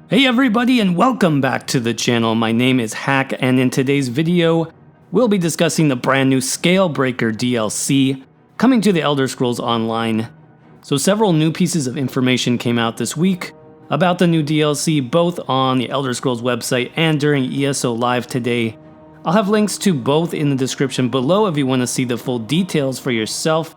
Hey everybody and welcome back to the channel. My name is Hack and in today's video, we'll be discussing the brand new Scalebreaker DLC coming to the Elder Scrolls Online. So several new pieces of information came out this week about the new DLC both on the Elder Scrolls website and during ESO Live today. I'll have links to both in the description below if you want to see the full details for yourself.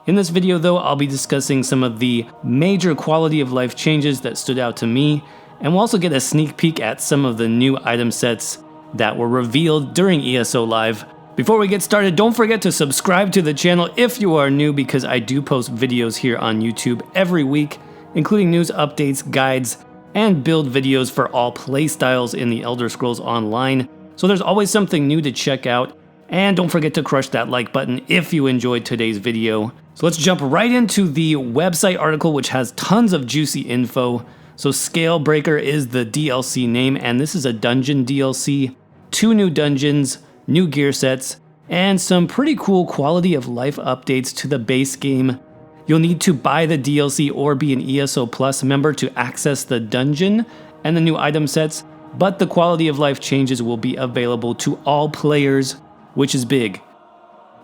In this video though, I'll be discussing some of the major quality of life changes that stood out to me, and we'll also get a sneak peek at some of the new item sets that were revealed during ESO Live. Before we get started, don't forget to subscribe to the channel if you are new, because I do post videos here on YouTube every week, including news updates, guides, and build videos for all playstyles in the Elder Scrolls Online. So there's always something new to check out, and don't forget to crush that like button if you enjoyed today's video. So let's jump right into the website article, which has tons of juicy info. So Scalebreaker is the DLC name, and this is a dungeon DLC, 2 new dungeons, new gear sets, and some pretty cool quality of life updates to the base game. You'll need to buy the DLC or be an ESO Plus member to access the dungeon and the new item sets, but the quality of life changes will be available to all players, which is big.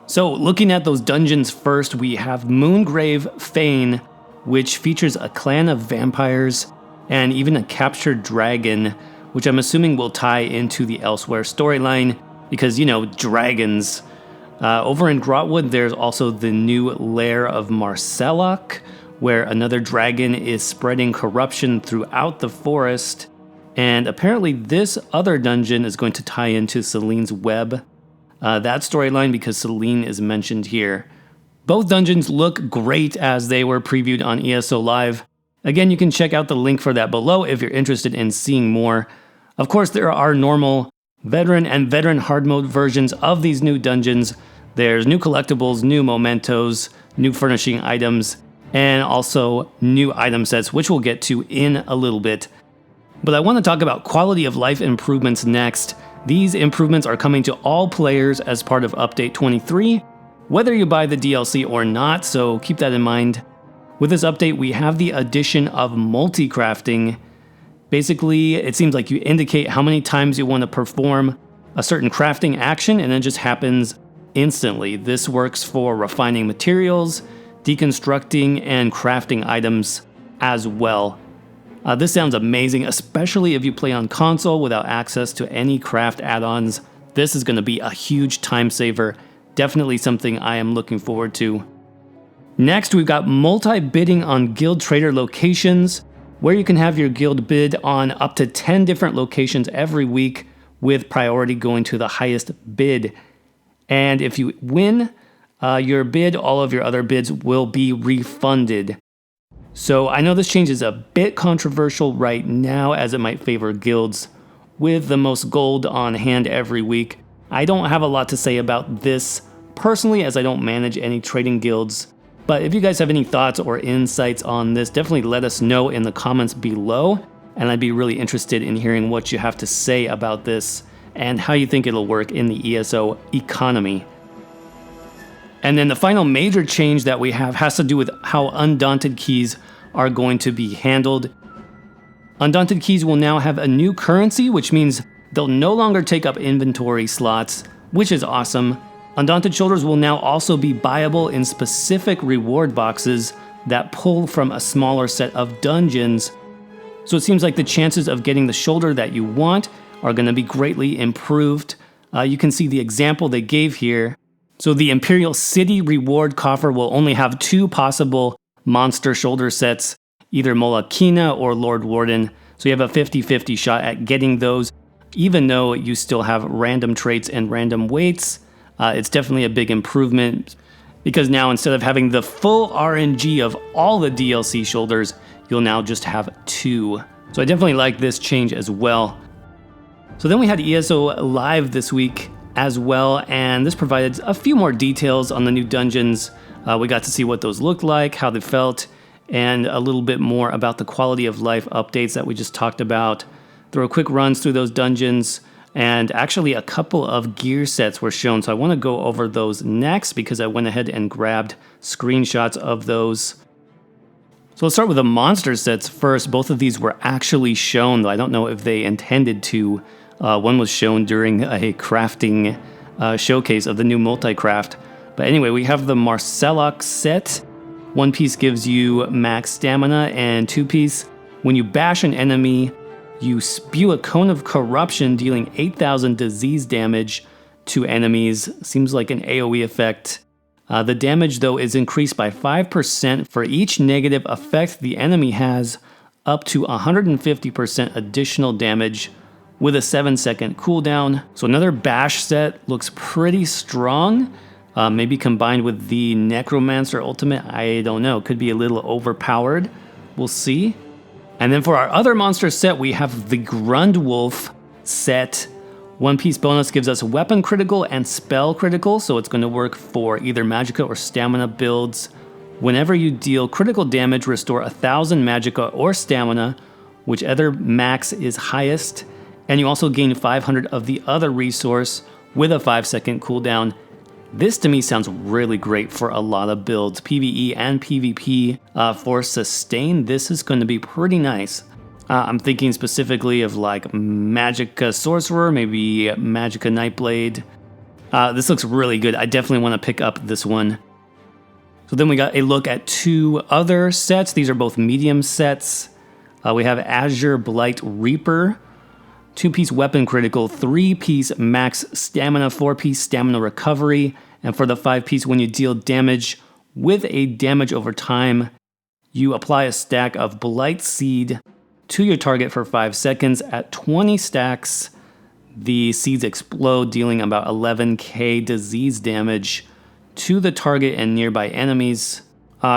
So looking at those dungeons first, we have Moongrave Fane, which features a clan of vampires and even a captured dragon, which I'm assuming will tie into the Elsewhere storyline, because, you know, dragons. Over in Grotwood, there's also the new lair of Marcellach, where another dragon is spreading corruption throughout the forest. And apparently this other dungeon is going to tie into Celine's web. That storyline, because Celine is mentioned here. Both dungeons look great as they were previewed on ESO Live. Again, you can check out the link for that below if you're interested in seeing more. Of course, there are normal, veteran, and veteran hard mode versions of these new dungeons. There's new collectibles, new mementos, new furnishing items, and also new item sets, which we'll get to in a little bit. But I want to talk about quality of life improvements next. These improvements are coming to all players as part of Update 23, whether you buy the DLC or not, so keep that in mind. With this update, we have the addition of multi-crafting. Basically, it seems like you indicate how many times you want to perform a certain crafting action, and it just happens instantly. This works for refining materials, deconstructing, and crafting items as well. This sounds amazing, especially if you play on console without access to any craft add-ons. This is going to be a huge time saver. Definitely something I am looking forward to. Next, we've got multi-bidding on guild trader locations, where you can have your guild bid on up to 10 different locations every week, with priority going to the highest bid. And if you win your bid, all of your other bids will be refunded. So I know this change is a bit controversial right now, as it might favor guilds with the most gold on hand every week. I don't have a lot to say about this personally, as I don't manage any trading guilds. But if you guys have any thoughts or insights on this, definitely let us know in the comments below, and I'd be really interested in hearing what you have to say about this and how you think it'll work in the ESO economy. And then the final major change that we have has to do with how Undaunted keys are going to be handled. Undaunted keys will now have a new currency, which means they'll no longer take up inventory slots, which is awesome. Undaunted shoulders will now also be buyable in specific reward boxes that pull from a smaller set of dungeons. So it seems like the chances of getting the shoulder that you want are going to be greatly improved. You can see the example they gave here. So the Imperial City reward coffer will only have 2 possible monster shoulder sets, either Molokina or Lord Warden. So you have a 50-50 shot at getting those, even though you still have random traits and random weights. It's definitely a big improvement, because now instead of having the full RNG of all the DLC shoulders, you'll now just have 2. So I definitely like this change as well. So then we had ESO Live this week as well, and this provided a few more details on the new dungeons. We got to see what those looked like, how they felt, and a little bit more about the quality of life updates that we just talked about. Throw quick runs through those dungeons, and actually a couple of gear sets were shown, so I want to go over those next because I went ahead and grabbed screenshots of those. So let's start with the monster sets first. Both of these were actually shown, though I don't know if they intended to. One was shown during a crafting showcase of the new multi-craft. But anyway, we have the Marcellus set. 1 piece gives you max stamina, and 2 piece, when you bash an enemy, you spew a cone of corruption, dealing 8,000 disease damage to enemies. Seems like an AoE effect. The damage, though, is increased by 5% for each negative effect the enemy has, up to 150% additional damage with a 7-second cooldown. So another bash set, looks pretty strong. Maybe combined with the Necromancer ultimate, I don't know. Could be a little overpowered. We'll see. And then for our other monster set, we have the Grundwolf set. 1 piece bonus gives us weapon critical and spell critical, so it's going to work for either magicka or stamina builds. Whenever you deal critical damage, restore 1,000 magicka or stamina, whichever max is highest. And you also gain 500 of the other resource with a 5-second cooldown. This to me sounds really great for a lot of builds, PvE and PvP. For sustain, this is going to be pretty nice. I'm thinking specifically of like Magicka Sorcerer, maybe Magicka Nightblade. This looks really good. I definitely want to pick up this one. So then we got a look at 2 other sets. These are both medium sets. We have Azure Blight Reaper. 2-piece weapon critical, 3-piece max stamina, 4-piece stamina recovery. And for the 5-piece, when you deal damage with a damage over time, you apply a stack of Blight Seed to your target for 5 seconds. At 20 stacks, the seeds explode, dealing about 11k disease damage to the target and nearby enemies.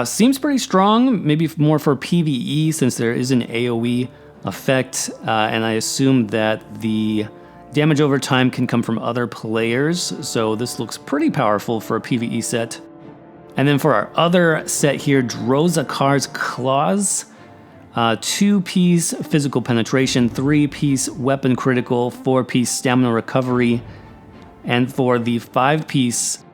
Seems pretty strong, maybe more for PvE since there is an AoE effect, and I assume that the damage over time can come from other players, so this looks pretty powerful for a PvE set. And then for our other set here, Drozakar's Claws. 2-piece physical penetration, 3-piece weapon critical, 4-piece stamina recovery, and for the 5-piece,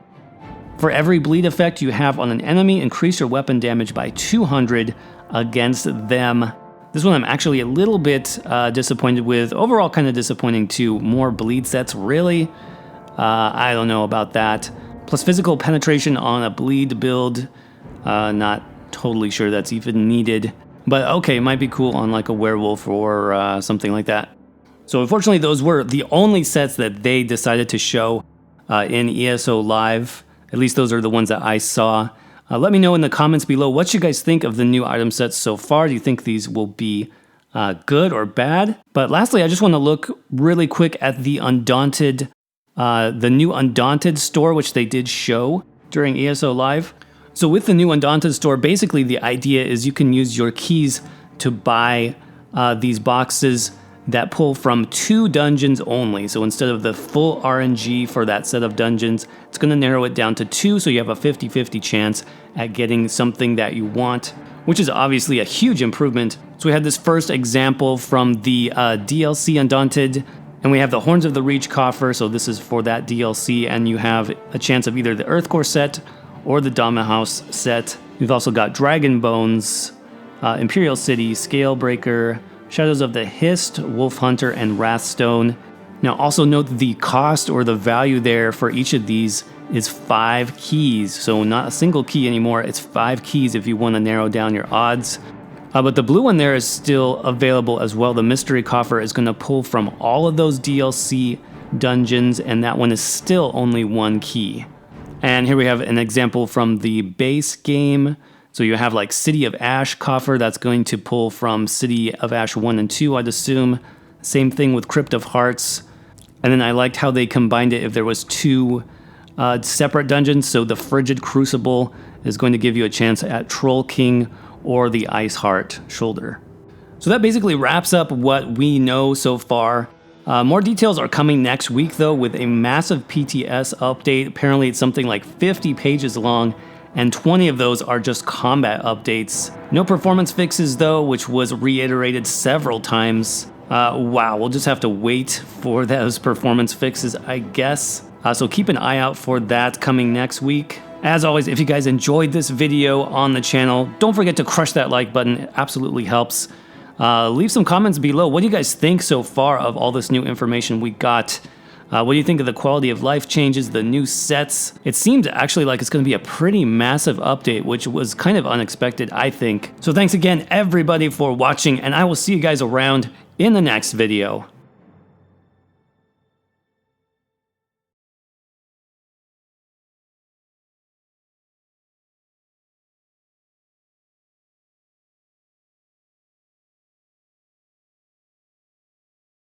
for every bleed effect you have on an enemy, increase your weapon damage by 200 against them. This one I'm actually a little bit disappointed with. Overall, kind of disappointing too. More bleed sets, really? I don't know about that. Plus physical penetration on a bleed build. Not totally sure that's even needed. But okay, might be cool on like a werewolf or something like that. So unfortunately, those were the only sets that they decided to show in ESO Live. At least those are the ones that I saw. Let me know in the comments below what you guys think of the new item sets so far. Do you think these will be good or bad? But lastly, I just want to look really quick at the Undaunted, the new Undaunted Store, which they did show during ESO Live. So with the new Undaunted Store, basically the idea is you can use your keys to buy these boxes that pull from 2 dungeons only. So instead of the full RNG for that set of dungeons, it's going to narrow it down to 2, so you have a 50-50 chance at getting something that you want, which is obviously a huge improvement. So we had this first example from the DLC Undaunted, and we have the Horns of the Reach coffer, so this is for that DLC, and you have a chance of either the Earthcore set or the Dama House set. We've also got Dragon Bones, Imperial City, Scalebreaker, Shadows of the Hist, Wolf Hunter, and Wrathstone. Now also note the cost or the value there for each of these is 5 keys. So not a single key anymore, it's 5 keys if you want to narrow down your odds. But the blue one there is still available as well. The Mystery Coffer is going to pull from all of those DLC dungeons, and that one is still only 1 key. And here we have an example from the base game. So you have like City of Ash coffer that's going to pull from City of Ash 1 and 2, I'd assume. Same thing with Crypt of Hearts. And then I liked how they combined it if there was 2 separate dungeons. So the Frigid Crucible is going to give you a chance at Troll King or the Ice Heart Shoulder. So that basically wraps up what we know so far. More details are coming next week though, with a massive PTS update. Apparently it's something like 50 pages long, and 20 of those are just combat updates. No performance fixes though, which was reiterated several times. Wow, we'll just have to wait for those performance fixes, I guess. So keep an eye out for that coming next week. As always, if you guys enjoyed this video on the channel, don't forget to crush that like button. It absolutely helps. Leave some comments below. What do you guys think so far of all this new information we got? What do you think of the quality of life changes, the new sets? It seems actually like it's going to be a pretty massive update, which was kind of unexpected, I think. So thanks again, everybody, for watching, and I will see you guys around in the next video.